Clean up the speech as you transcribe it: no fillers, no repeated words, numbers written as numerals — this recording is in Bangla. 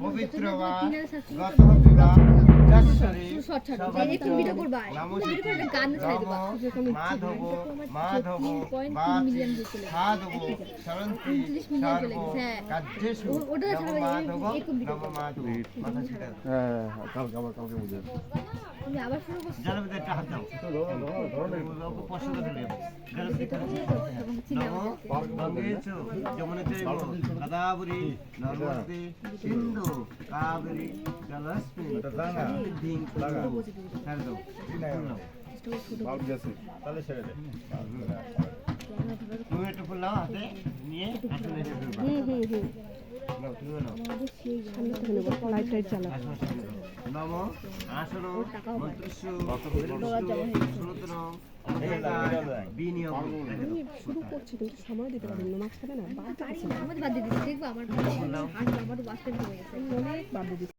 পবিত্র বা গত বা যশ্বরী মাধব মাধব বাচি সাধব সরন্তি সর্ব কার্যেষু নম মাধব নম মাধব মাথা ছিটা কালকে বুঝে তুমি আবার শুরু করছো জানার ভিতরে একটা হাত দাও লোক পছন্দ করে জানার ভিতরে নম গঙ্গেচু যমুনেচৈব গদাবরী নর্মদে সিন্ধু কাবেরী জলস্মিন সন্নিধিং কুরু ছেড়ে দাও বাপ গেছে তাহলে ছেড়ে দে তুমি একটু ফুল নাও হাতে নিয়ে আসলে এসে ফেলবা নাও তুমিও নাও লাইট টাইট চালা নম আসন মন্ত্রস্য শ্রোতনম বিনিয়োগ শুরু করছি কিন্তু সময় দিতে পারবেন না মাঝখানে না বাদ আমাদের বাদ দিয়ে দিচ্ছি দেখবো আমার আমার বাস হয়ে গেছে অনেক বাদ দিয়ে